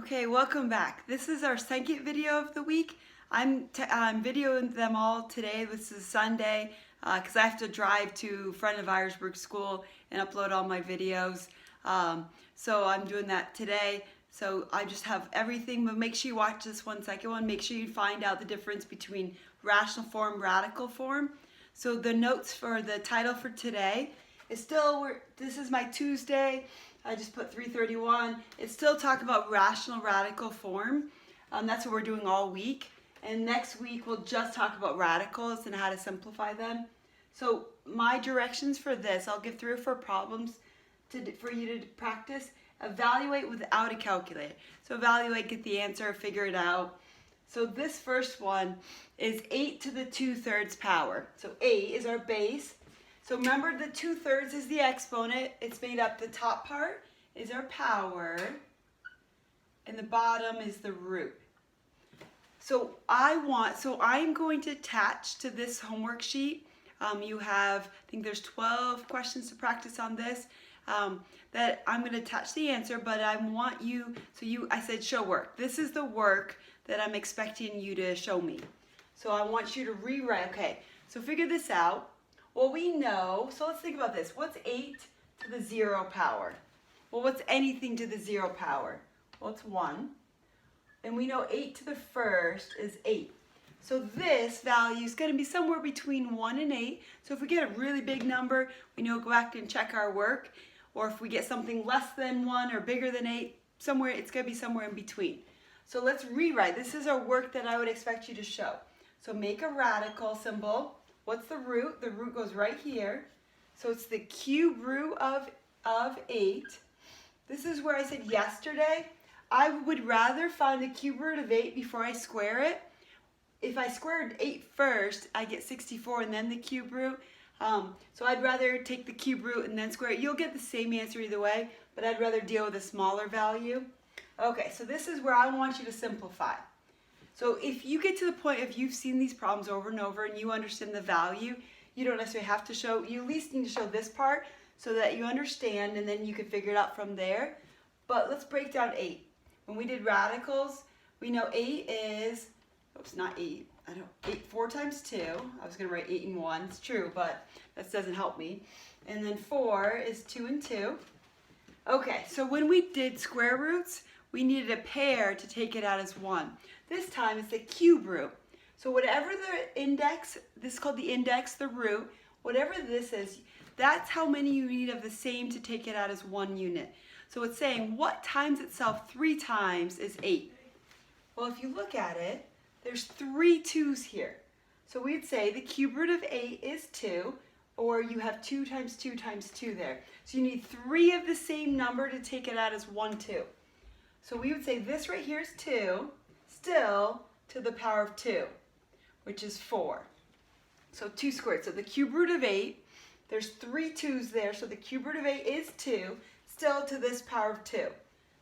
Okay, welcome back. This is our second video of the week. I'm videoing them all today. This is Sunday because I have to drive to Friend of Irisburg School and upload all my videos. So I'm doing that today. So I just have everything, but make sure you watch this second one. Make sure you find out the difference between rational form, radical form. So the notes for the title for today is still, this is my Tuesday. I just put 331. It's still talking about rational radical form. That's what we're doing all week. And next week we'll just talk about radicals and how to simplify them. So my directions for this, I'll give 3 or 4 problems for you to practice. Evaluate without a calculator. So evaluate, get the answer, figure it out. So this first one is 8 to the 2/3 power. So 8 is our base. So remember, the 2/3 is the exponent. It's made up, the top part is our power, and the bottom is the root. So I'm going to attach to this homework sheet. You have, I think there's 12 questions to practice on this, that I'm going to attach the answer, but I want you, I said show work. This is the work that I'm expecting you to show me. So I want you to rewrite, okay, so figure this out. Well, we know, so let's think about this. What's 8 to the 0 power? Well, what's anything to the 0 power? Well, it's 1. And we know 8 to the 1st is 8. So this value is going to be somewhere between 1 and 8. So if we get a really big number, we know go back and check our work. Or if we get something less than 1 or bigger than 8, somewhere it's going to be somewhere in between. So let's rewrite. This is our work that I would expect you to show. So make a radical symbol. What's the root? The root goes right here. So it's the cube root of 8. This is where I said yesterday, I would rather find the cube root of 8 before I square it. If I squared 8 first, I get 64 and then the cube root. So I'd rather take the cube root and then square it. You'll get the same answer either way, but I'd rather deal with a smaller value. Okay, so this is where I want you to simplify. So if you get to the point of you've seen these problems over and over and you understand the value, you don't necessarily have to show, you at least need to show this part so that you understand, and then you can figure it out from there. But let's break down 8. When we did radicals, we know 8 is, oops, not 8, 4 times 2. I was going to write 8 and 1. It's true, but that doesn't help me. And then 4 is 2 and 2. Okay, so when we did square roots, we needed a pair to take it out as 1. This time it's the cube root. So whatever the index, this is called the index, the root, whatever this is, that's how many you need of the same to take it out as 1 unit. So it's saying what times itself 3 times is 8. Well, if you look at it, there's 3 2's here. So we'd say the cube root of 8 is 2, or you have 2 times 2 times 2 there. So you need 3 of the same number to take it out as 1 2. So we would say this right here is 2, still to the power of 2, which is 4. So 2 squared. So the cube root of 8, there's 3 2's there, so the cube root of 8 is 2, still to this power of 2.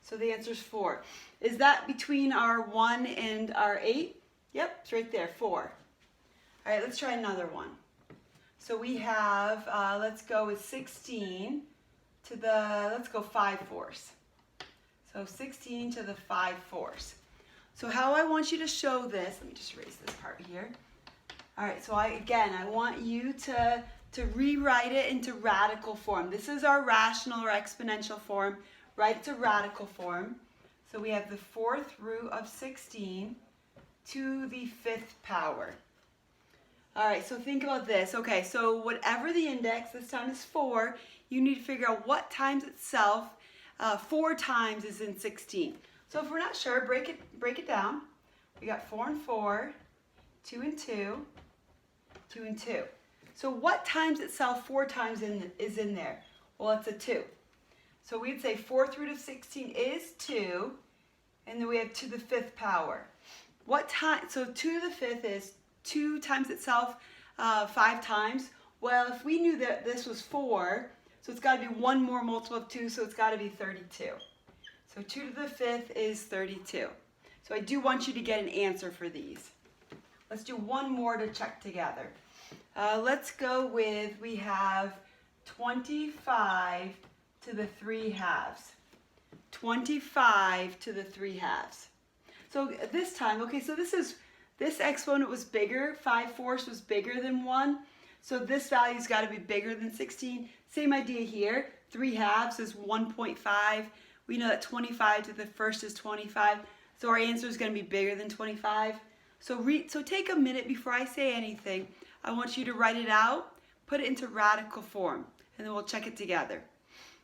So the answer is 4. Is that between our 1 and our 8? Yep, it's right there, 4. All right, let's try another one. So we have, let's go with 16 to the, let's go 5/4. So 16 to the 5/4. So how I want you to show this, let me just erase this part here. All right, so I want you to rewrite it into radical form. This is our rational or exponential form. Write it to radical form. So we have the 4th root of 16 to the 5th power. All right, so think about this. Okay, so whatever the index, this time is 4, you need to figure out what times itself 4 times is in 16. So if we're not sure, break it down. We got 4 and 4, 2 and 2, 2 and 2. So what times itself 4 times is in there? Well, it's a 2. So we'd say 4th root of 16 is 2, and then we have to the 5th power. What time? So 2 to the 5th is 2 times itself 5 times. Well, if we knew that this was 4, so it's got to be one more multiple of 2, so it's got to be 32. So 2 to the 5th is 32. So I do want you to get an answer for these. Let's do one more to check together. Let's go with, we have 25 to the 3/2. 25 to the 3/2. So this time, okay, so this exponent was bigger, 5/4 was bigger than 1. So this value's got to be bigger than 16. Same idea here, 3/2 is 1.5. We know that 25 to the first is 25. So our answer is going to be bigger than 25. So take a minute before I say anything. I want you to write it out, put it into radical form, and then we'll check it together.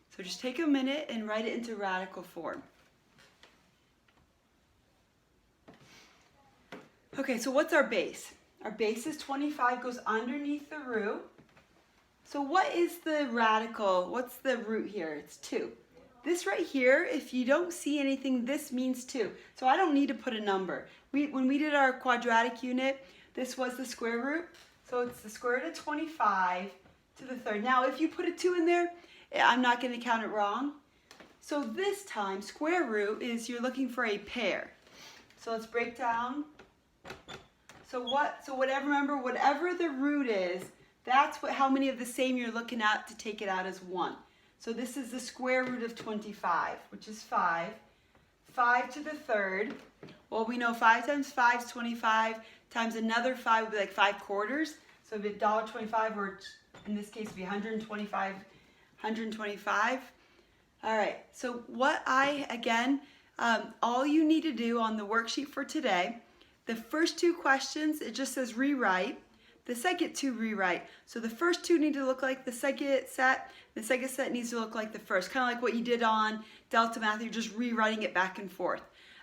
So just take a minute and write it into radical form. Okay, so what's our base? Our base is 25, goes underneath the root. So what is the radical? What's the root here? It's 2. This right here, if you don't see anything, this means 2. So I don't need to put a number. When we did our quadratic unit, this was the square root. So it's the square root of 25 to the 3rd. Now, if you put a 2 in there, I'm not going to count it wrong. So this time, square root is you're looking for a pair. So let's break down. Remember, whatever the root is, that's how many of the same you're looking at to take it out as 1. So this is the square root of 25, which is 5. 5 to the 3rd. Well, we know 5 times 5 is 25, times another 5 would be like 5/4. So it'd be $1.25, or in this case, it'd be 125. 125. All right, so all you need to do on the worksheet for today, the first 2 questions, it just says rewrite. The second 2 rewrite. So the first 2 need to look like the second set. The second set needs to look like the first. Kind of like what you did on Delta Math, you're just rewriting it back and forth.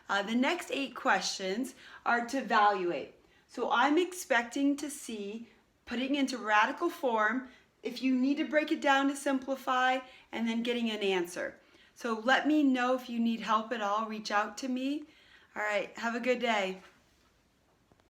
The next 8 questions are to evaluate. So I'm expecting to see, putting into radical form, if you need to break it down to simplify, and then getting an answer. So let me know if you need help at all. Reach out to me. All right, have a good day.